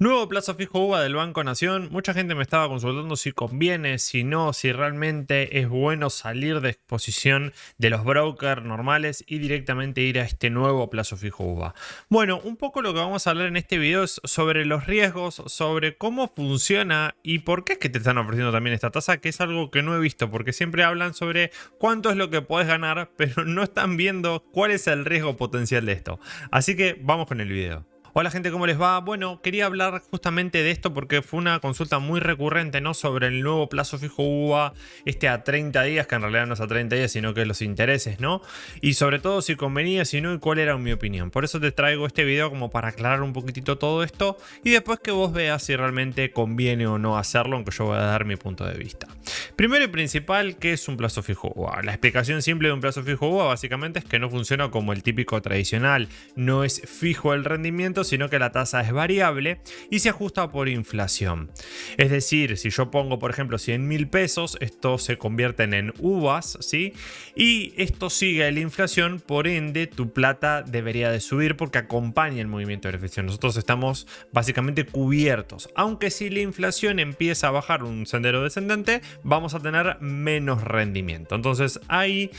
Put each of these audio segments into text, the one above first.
Nuevo plazo fijo UVA del Banco Nación. Mucha gente me estaba consultando si conviene, si no, si realmente es bueno salir de exposición de los brokers normales y directamente ir a este nuevo plazo fijo UVA. Bueno, un poco lo que vamos a hablar en este video es sobre los riesgos, sobre cómo funciona y por qué es que te están ofreciendo también esta tasa, que es algo que no he visto, porque siempre hablan sobre cuánto es lo que podés ganar, pero no están viendo cuál es el riesgo potencial de esto. Así que vamos con el video. Hola gente, ¿cómo les va? Bueno, quería hablar justamente de esto porque fue una consulta muy recurrente, ¿no? Sobre el nuevo plazo fijo UVA, a 30 días, que en realidad no es a 30 días, sino que los intereses, ¿no? Y sobre todo si convenía, si no, y cuál era mi opinión. Por eso te traigo este video como para aclarar un poquitito todo esto y después que vos veas si realmente conviene o no hacerlo, aunque yo voy a dar mi punto de vista. Primero y principal, ¿qué es un plazo fijo UVA? La explicación simple de un plazo fijo UVA básicamente es que no funciona como el típico tradicional, no es fijo el rendimiento, sino que la tasa es variable y se ajusta por inflación. Es decir, si yo pongo, por ejemplo, 100.000 pesos, esto se convierten en UVAs, ¿sí? Y esto sigue la inflación, por ende, tu plata debería de subir porque acompaña el movimiento de la inflación. Nosotros estamos básicamente cubiertos. Aunque si la inflación empieza a bajar un sendero descendente, vamos a tener menos rendimiento. Entonces, ahí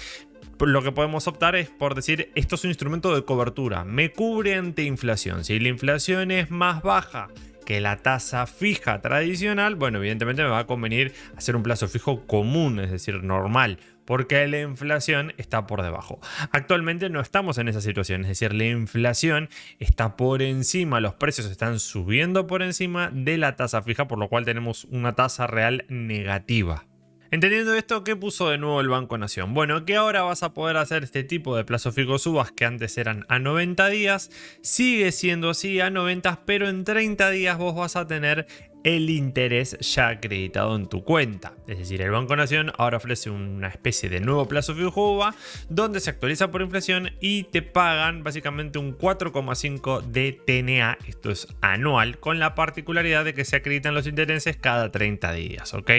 lo que podemos optar es por decir, esto es un instrumento de cobertura, me cubre ante inflación. Si la inflación es más baja que la tasa fija tradicional, bueno, evidentemente me va a convenir hacer un plazo fijo común, es decir, normal, porque la inflación está por debajo. Actualmente no estamos en esa situación, es decir, la inflación está por encima, los precios están subiendo por encima de la tasa fija, por lo cual tenemos una tasa real negativa. Entendiendo esto, ¿qué puso de nuevo el Banco Nación? Bueno, que ahora vas a poder hacer este tipo de plazo fijo UVAs que antes eran a 90 días, sigue siendo así a 90, pero en 30 días vos vas a tener el interés ya acreditado en tu cuenta. Es decir, el Banco Nación ahora ofrece una especie de nuevo plazo fijo UVA donde se actualiza por inflación y te pagan básicamente un 4,5 de TNA, esto es anual, con la particularidad de que se acreditan los intereses cada 30 días, ¿ok?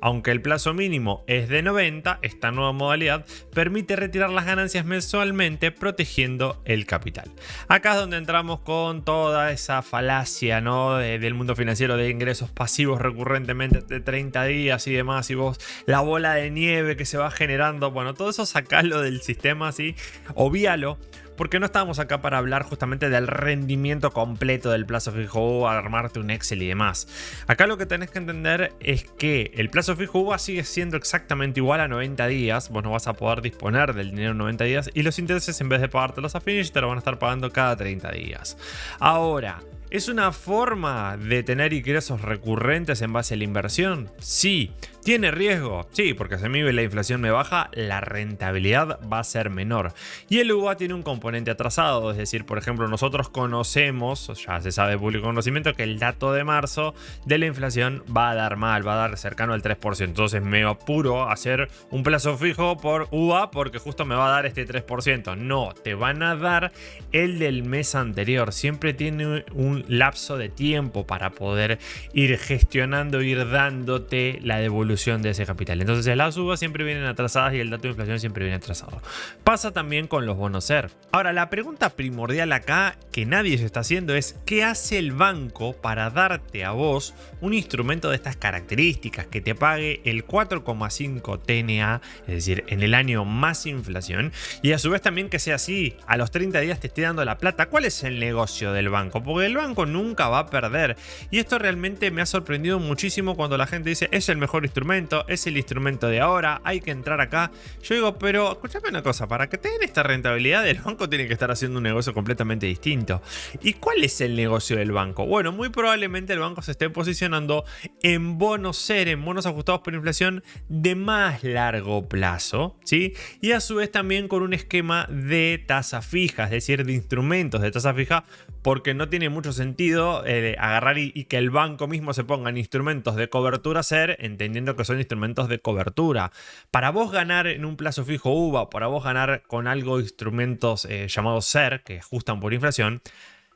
Aunque el plazo mínimo es de 90, esta nueva modalidad permite retirar las ganancias mensualmente protegiendo el capital. Acá es donde entramos con toda esa falacia, ¿no? del mundo financiero de ingresos pasivos recurrentemente de 30 días y demás, y vos la bola de nieve que se va generando, bueno, todo eso sacalo del sistema, así, obvíalo, porque no estábamos acá para hablar justamente del rendimiento completo del plazo fijo UVA, armarte un Excel y demás. Acá lo que tenés que entender es que el plazo fijo UVA sigue siendo exactamente igual a 90 días, vos no vas a poder disponer del dinero en 90 días y los intereses en vez de pagártelos a finish te lo van a estar pagando cada 30 días. Ahora, ¿es una forma de tener ingresos recurrentes en base a la inversión? Sí. ¿Tiene riesgo? Sí, porque si a mí la inflación me baja, la rentabilidad va a ser menor. Y el UVA tiene un componente atrasado, es decir, por ejemplo, nosotros conocemos, ya se sabe de público conocimiento, que el dato de marzo de la inflación va a dar mal, va a dar cercano al 3%. Entonces me apuro a hacer un plazo fijo por UVA porque justo me va a dar este 3%. No, te van a dar el del mes anterior. Siempre tiene un lapso de tiempo para poder ir gestionando, ir dándote la devolución de ese capital. Entonces las UVAs siempre vienen atrasadas y el dato de inflación siempre viene atrasado. Pasa también con los bonos SER. Ahora, la pregunta primordial acá que nadie se está haciendo es ¿qué hace el banco para darte a vos un instrumento de estas características que te pague el 4,5 TNA, es decir, en el año más inflación, y a su vez también que sea así, a los 30 días te esté dando la plata? ¿Cuál es el negocio del banco? Porque el banco nunca va a perder, y esto realmente me ha sorprendido muchísimo cuando la gente dice es el mejor instrumento, es el instrumento de ahora, hay que entrar acá. Yo digo, pero escúchame una cosa, para que te den esta rentabilidad el banco tiene que estar haciendo un negocio completamente distinto. ¿Y cuál es el negocio del banco? Bueno, muy probablemente el banco se esté posicionando en bonos SER, en bonos ajustados por inflación de más largo plazo, ¿sí? Y a su vez también con un esquema de tasa fija, es decir, de instrumentos de tasa fija, porque no tiene mucho sentido agarrar y que el banco mismo se ponga en instrumentos de cobertura SER, entendiendo que son instrumentos de cobertura. Para vos ganar en un plazo fijo UVA, para vos ganar con algo instrumentos llamados SER, que ajustan por inflación,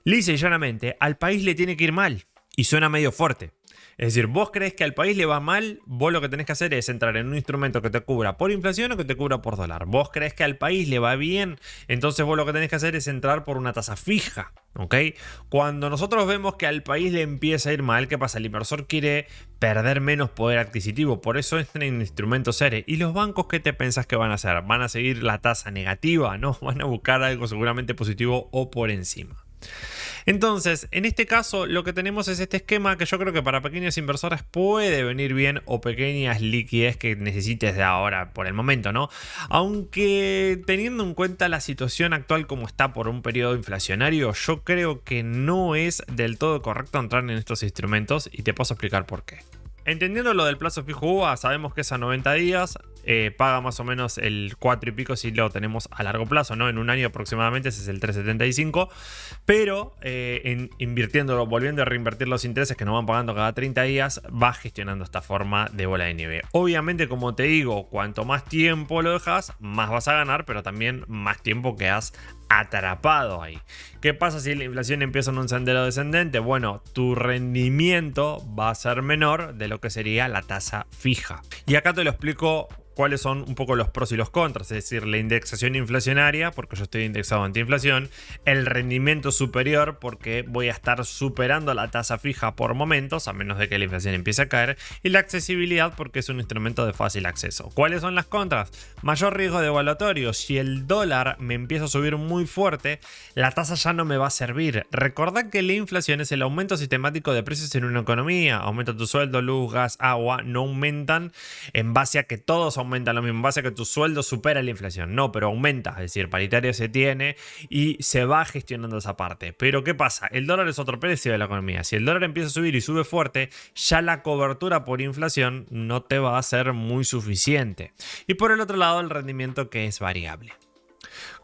lisa y llanamente, al país le tiene que ir mal. Y suena medio fuerte. Es decir, vos crees que al país le va mal, vos lo que tenés que hacer es entrar en un instrumento que te cubra por inflación o que te cubra por dólar. Vos crees que al país le va bien, entonces vos lo que tenés que hacer es entrar por una tasa fija, ¿ok? Cuando nosotros vemos que al país le empieza a ir mal, ¿qué pasa? El inversor quiere perder menos poder adquisitivo, por eso entran en instrumentos seres. ¿Y los bancos qué te pensás que van a hacer? ¿Van a seguir la tasa negativa? ¿No? Van a buscar algo seguramente positivo o por encima. Entonces, en este caso lo que tenemos es este esquema que yo creo que para pequeños inversores puede venir bien, o pequeñas liquidez que necesites de ahora por el momento, ¿no? Aunque teniendo en cuenta la situación actual como está por un periodo inflacionario, yo creo que no es del todo correcto entrar en estos instrumentos y te paso a explicar por qué. Entendiendo lo del plazo fijo UVA, sabemos que es a 90 días, paga más o menos el 4 y pico si lo tenemos a largo plazo, ¿no? En un año aproximadamente ese es el 3,75, pero invirtiéndolo, volviendo a reinvertir los intereses que nos van pagando cada 30 días, va gestionando esta forma de bola de nieve. Obviamente, como te digo, cuanto más tiempo lo dejas, más vas a ganar, pero también más tiempo quedas atrapado ahí. ¿Qué pasa si la inflación empieza en un sendero descendente? Bueno, tu rendimiento va a ser menor de lo que sería la tasa fija. Y acá te lo explico cuáles son un poco los pros y los contras, es decir, la indexación inflacionaria, porque yo estoy indexado antiinflación, el rendimiento superior, porque voy a estar superando la tasa fija por momentos, a menos de que la inflación empiece a caer, y la accesibilidad, porque es un instrumento de fácil acceso. ¿Cuáles son las contras? Mayor riesgo devaluatorio. Si el dólar me empieza a subir muy fuerte, la tasa ya no me va a servir. Recordad que la inflación es el aumento sistemático de precios en una economía. Aumenta tu sueldo, luz, gas, agua, no aumentan en base a que todos aumenta lo mismo, en base a que tu sueldo supera la inflación. No, pero aumenta, es decir, paritario se tiene y se va gestionando esa parte. Pero ¿qué pasa? El dólar es otro precio de la economía. Si el dólar empieza a subir y sube fuerte, ya la cobertura por inflación no te va a ser muy suficiente. Y por el otro lado, el rendimiento que es variable.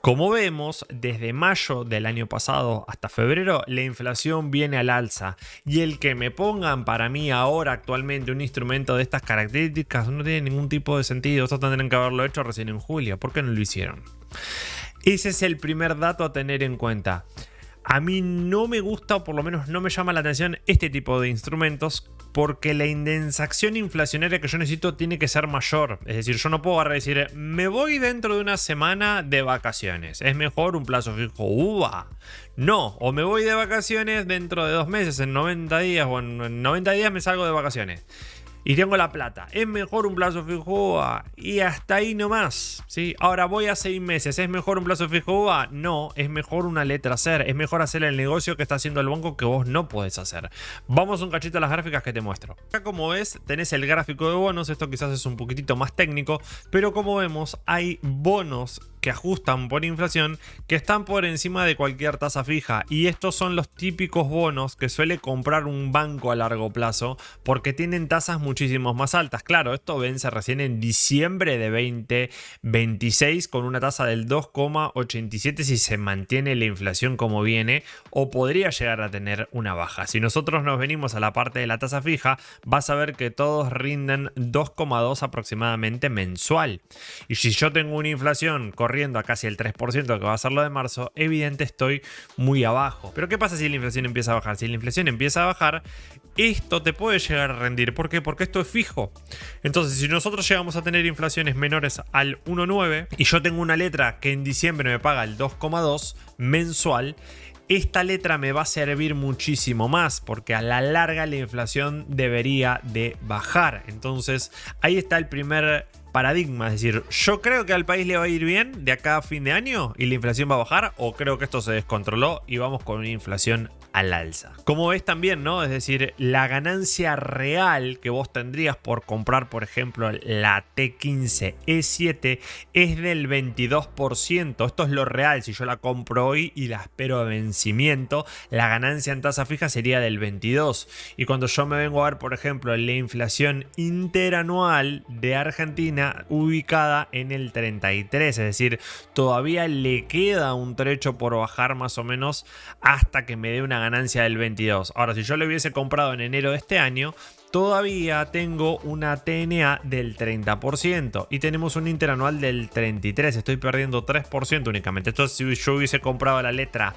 Como vemos, desde mayo del año pasado hasta febrero, la inflación viene al alza y el que me pongan para mí ahora actualmente un instrumento de estas características no tiene ningún tipo de sentido. Esto tendrían que haberlo hecho recién en julio. ¿Por qué no lo hicieron? Ese es el primer dato a tener en cuenta. A mí no me gusta, o por lo menos no me llama la atención este tipo de instrumentos, porque la indexación inflacionaria que yo necesito tiene que ser mayor. Es decir, yo no puedo agarrar y decir, me voy dentro de una semana de vacaciones. ¿Es mejor un plazo fijo UVA? No, o me voy de vacaciones dentro de 2 meses, en 90 días, o en 90 días me salgo de vacaciones. Y tengo la plata. ¿Es mejor un plazo fijo UVA? Y hasta ahí nomás, ¿sí? Ahora voy a 6 meses. ¿Es mejor un plazo fijo UVA? No, es mejor una letra hacer. Es mejor hacer el negocio que está haciendo el banco que vos no podés hacer. Vamos un cachito a las gráficas que te muestro. Acá, como ves, tenés el gráfico de bonos. Esto quizás es un poquitito más técnico, pero como vemos, hay bonos que ajustan por inflación que están por encima de cualquier tasa fija, y estos son los típicos bonos que suele comprar un banco a largo plazo porque tienen tasas muchísimo más altas. Claro, esto vence recién en diciembre de 2026 con una tasa del 2,87 si se mantiene la inflación como viene, o podría llegar a tener una baja. Si nosotros nos venimos a la parte de la tasa fija, vas a ver que todos rinden 2,2 aproximadamente mensual, y si yo tengo una inflación corriendo a casi el 3%, que va a ser lo de marzo, evidente estoy muy abajo. Pero ¿qué pasa si la inflación empieza a bajar? Si la inflación empieza a bajar, esto te puede llegar a rendir. ¿Por qué? Porque esto es fijo. Entonces, si nosotros llegamos a tener inflaciones menores al 1,9 y yo tengo una letra que en diciembre me paga el 2,2 mensual, esta letra me va a servir muchísimo más porque a la larga la inflación debería de bajar. Entonces, ahí está el primer paradigma, es decir, yo creo que al país le va a ir bien de acá a fin de año y la inflación va a bajar, o creo que esto se descontroló y vamos con una inflación al alza. Como ves también, ¿no? Es decir, la ganancia real que vos tendrías por comprar, por ejemplo, la T15E7 es del 22%. Esto es lo real. Si yo la compro hoy y la espero a vencimiento, la ganancia en tasa fija sería del 22%. Y cuando yo me vengo a ver, por ejemplo, la inflación interanual de Argentina ubicada en el 33%, es decir, todavía le queda un trecho por bajar más o menos hasta que me dé una ganancia del 22%. Ahora, si yo lo hubiese comprado en enero de este año, todavía tengo una TNA del 30% y tenemos un interanual del 33%. Estoy perdiendo 3% únicamente. Esto si yo hubiese comprado la letra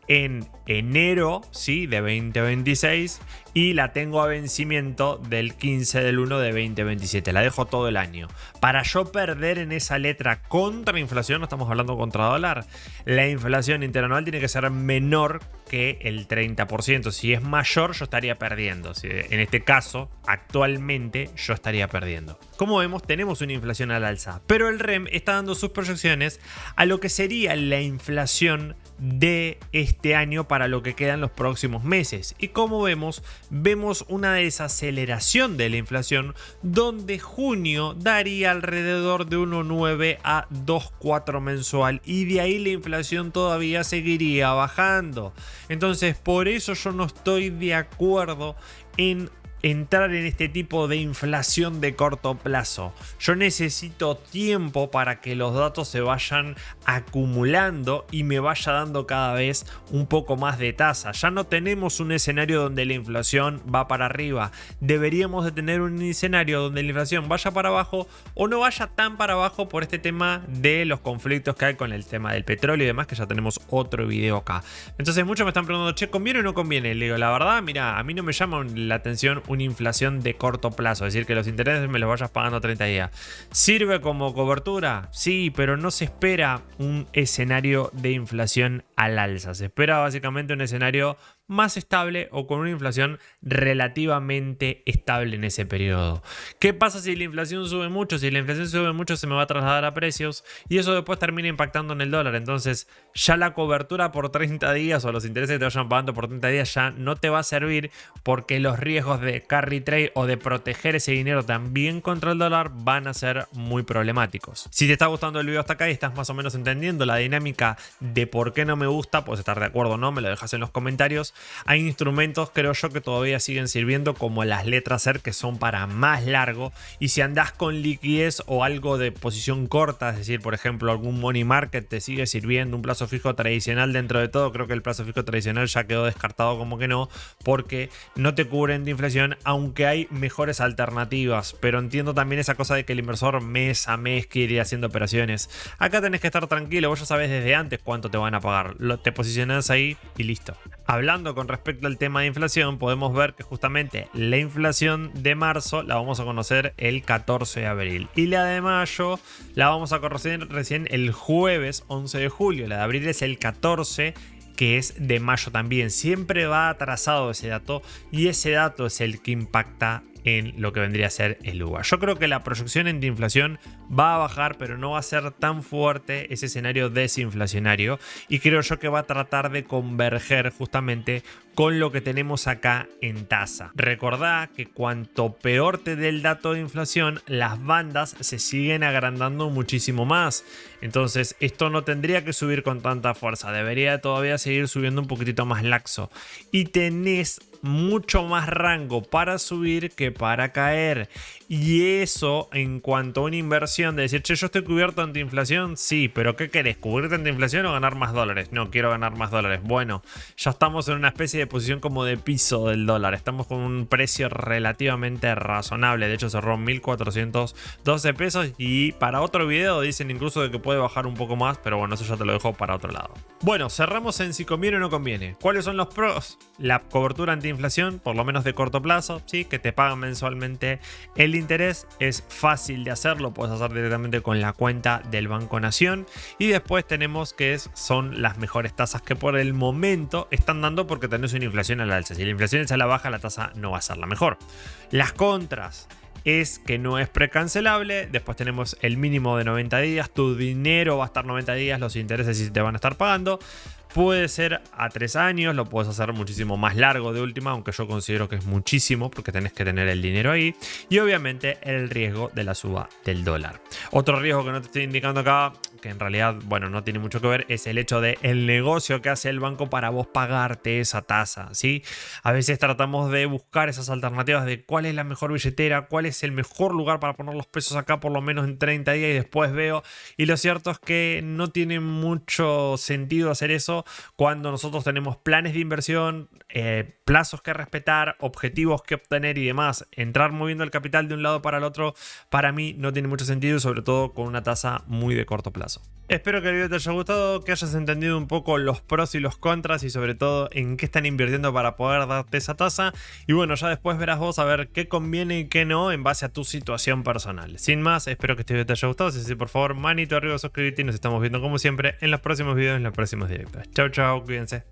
en enero, ¿sí?, de 2026 y la tengo a vencimiento del 15 del 1 de 2027. La dejo todo el año. Para yo perder en esa letra contra inflación, no estamos hablando contra dólar, la inflación interanual tiene que ser menor que el 30%. Si es mayor, yo estaría perdiendo. En este caso, actualmente, yo estaría perdiendo. Como vemos, tenemos una inflación al alza, pero el REM está dando sus proyecciones a lo que sería la inflación de este año para lo que quedan los próximos meses. Y como vemos una desaceleración de la inflación, donde junio daría alrededor de 1,9 a 2,4 mensual, y de ahí la inflación todavía seguiría bajando. Entonces, por eso yo no estoy de acuerdo en entrar en este tipo de inflación de corto plazo. Yo necesito tiempo para que los datos se vayan acumulando y me vaya dando cada vez un poco más de tasa. Ya no tenemos un escenario donde la inflación va para arriba. Deberíamos de tener un escenario donde la inflación vaya para abajo o no vaya tan para abajo por este tema de los conflictos que hay con el tema del petróleo y demás, que ya tenemos otro video acá. Entonces muchos me están preguntando, che, ¿conviene o no conviene? Le digo, la verdad, mira, a mí no me llama la atención una inflación de corto plazo, es decir, que los intereses me los vayas pagando a 30 días. ¿Sirve como cobertura? Sí, pero no se espera un escenario de inflación al alza. Se espera básicamente un escenario más estable o con una inflación relativamente estable en ese periodo. ¿Qué pasa si la inflación sube mucho? Si la inflación sube mucho, se me va a trasladar a precios y eso después termina impactando en el dólar. Entonces ya la cobertura por 30 días o los intereses que te vayan pagando por 30 días ya no te va a servir, porque los riesgos de carry trade o de proteger ese dinero también contra el dólar van a ser muy problemáticos. Si te está gustando el video hasta acá y estás más o menos entendiendo la dinámica de por qué no me gusta, puedes estar de acuerdo o no, me lo dejas en los comentarios. Hay instrumentos, creo yo, que todavía siguen sirviendo, como las letras ER, que son para más largo, y si andás con liquidez o algo de posición corta, es decir, por ejemplo, algún money market te sigue sirviendo, un plazo fijo tradicional dentro de todo. Creo que el plazo fijo tradicional ya quedó descartado como que no, porque no te cubren de inflación, aunque hay mejores alternativas, pero entiendo también esa cosa de que el inversor mes a mes quiere ir haciendo operaciones. Acá tenés que estar tranquilo, vos ya sabés desde antes cuánto te van a pagar, te posicionás ahí y listo. Hablando con respecto al tema de inflación, podemos ver que justamente la inflación de marzo la vamos a conocer el 14 de abril y la de mayo la vamos a conocer recién el jueves 11 de julio. La de abril es el 14, que es de mayo también. Siempre va atrasado ese dato y ese dato es el que impacta en lo que vendría a ser el UVA. Yo creo que la proyección en inflación va a bajar, pero no va a ser tan fuerte ese escenario desinflacionario, y creo yo que va a tratar de converger justamente con lo que tenemos acá en tasa. Recordá que cuanto peor te dé el dato de inflación, las bandas se siguen agrandando muchísimo más. Entonces esto no tendría que subir con tanta fuerza, debería todavía seguir subiendo un poquitito más laxo, y tenés mucho más rango para subir que para caer. Y eso, en cuanto a una inversión de decir, che, yo estoy cubierto ante inflación, sí, pero ¿qué querés? ¿Cubrirte ante inflación o ganar más dólares? No, quiero ganar más dólares. Bueno, ya estamos en una especie de posición como de piso del dólar. Estamos con un precio relativamente razonable. De hecho, cerró 1.412 pesos, y para otro video dicen incluso de que puede bajar un poco más, pero bueno, eso ya te lo dejo para otro lado. Bueno, cerramos en si conviene o no conviene. ¿Cuáles son los pros? La cobertura antiinflación, por lo menos de corto plazo, ¿sí? Que te pagan mensualmente el interés. Es fácil de hacerlo, puedes hacer directamente con la cuenta del Banco Nación. Y después tenemos que son las mejores tasas que por el momento están dando, porque tenés una inflación al alza. Si la inflación es a la baja, la tasa no va a ser la mejor. Las contras es que no es precancelable. Después tenemos el mínimo de 90 días. Tu dinero va a estar 90 días, los intereses sí te van a estar pagando. Puede ser a 3 años, lo puedes hacer muchísimo más largo de última, aunque yo considero que es muchísimo porque tenés que tener el dinero ahí. Y obviamente el riesgo de la suba del dólar. Otro riesgo que no te estoy indicando acá, que en realidad, bueno, no tiene mucho que ver, es el hecho de el negocio que hace el banco para vos pagarte esa tasa, ¿sí? A veces tratamos de buscar esas alternativas de cuál es la mejor billetera, cuál es el mejor lugar para poner los pesos acá por lo menos en 30 días, y después veo. Y lo cierto es que no tiene mucho sentido hacer eso cuando nosotros tenemos planes de inversión, plazos que respetar, objetivos que obtener y demás. Entrar moviendo el capital de un lado para el otro, para mí no tiene mucho sentido, sobre todo con una tasa muy de corto plazo. plazo. Espero que el video te haya gustado, que hayas entendido un poco los pros y los contras y sobre todo en qué están invirtiendo para poder darte esa tasa. Y bueno, ya después verás vos a ver qué conviene y qué no en base a tu situación personal. Sin más, espero que este video te haya gustado. Si es así, por favor, manito arriba, suscríbete y nos estamos viendo como siempre en los próximos videos, en los próximos directos. Chau, chau, cuídense.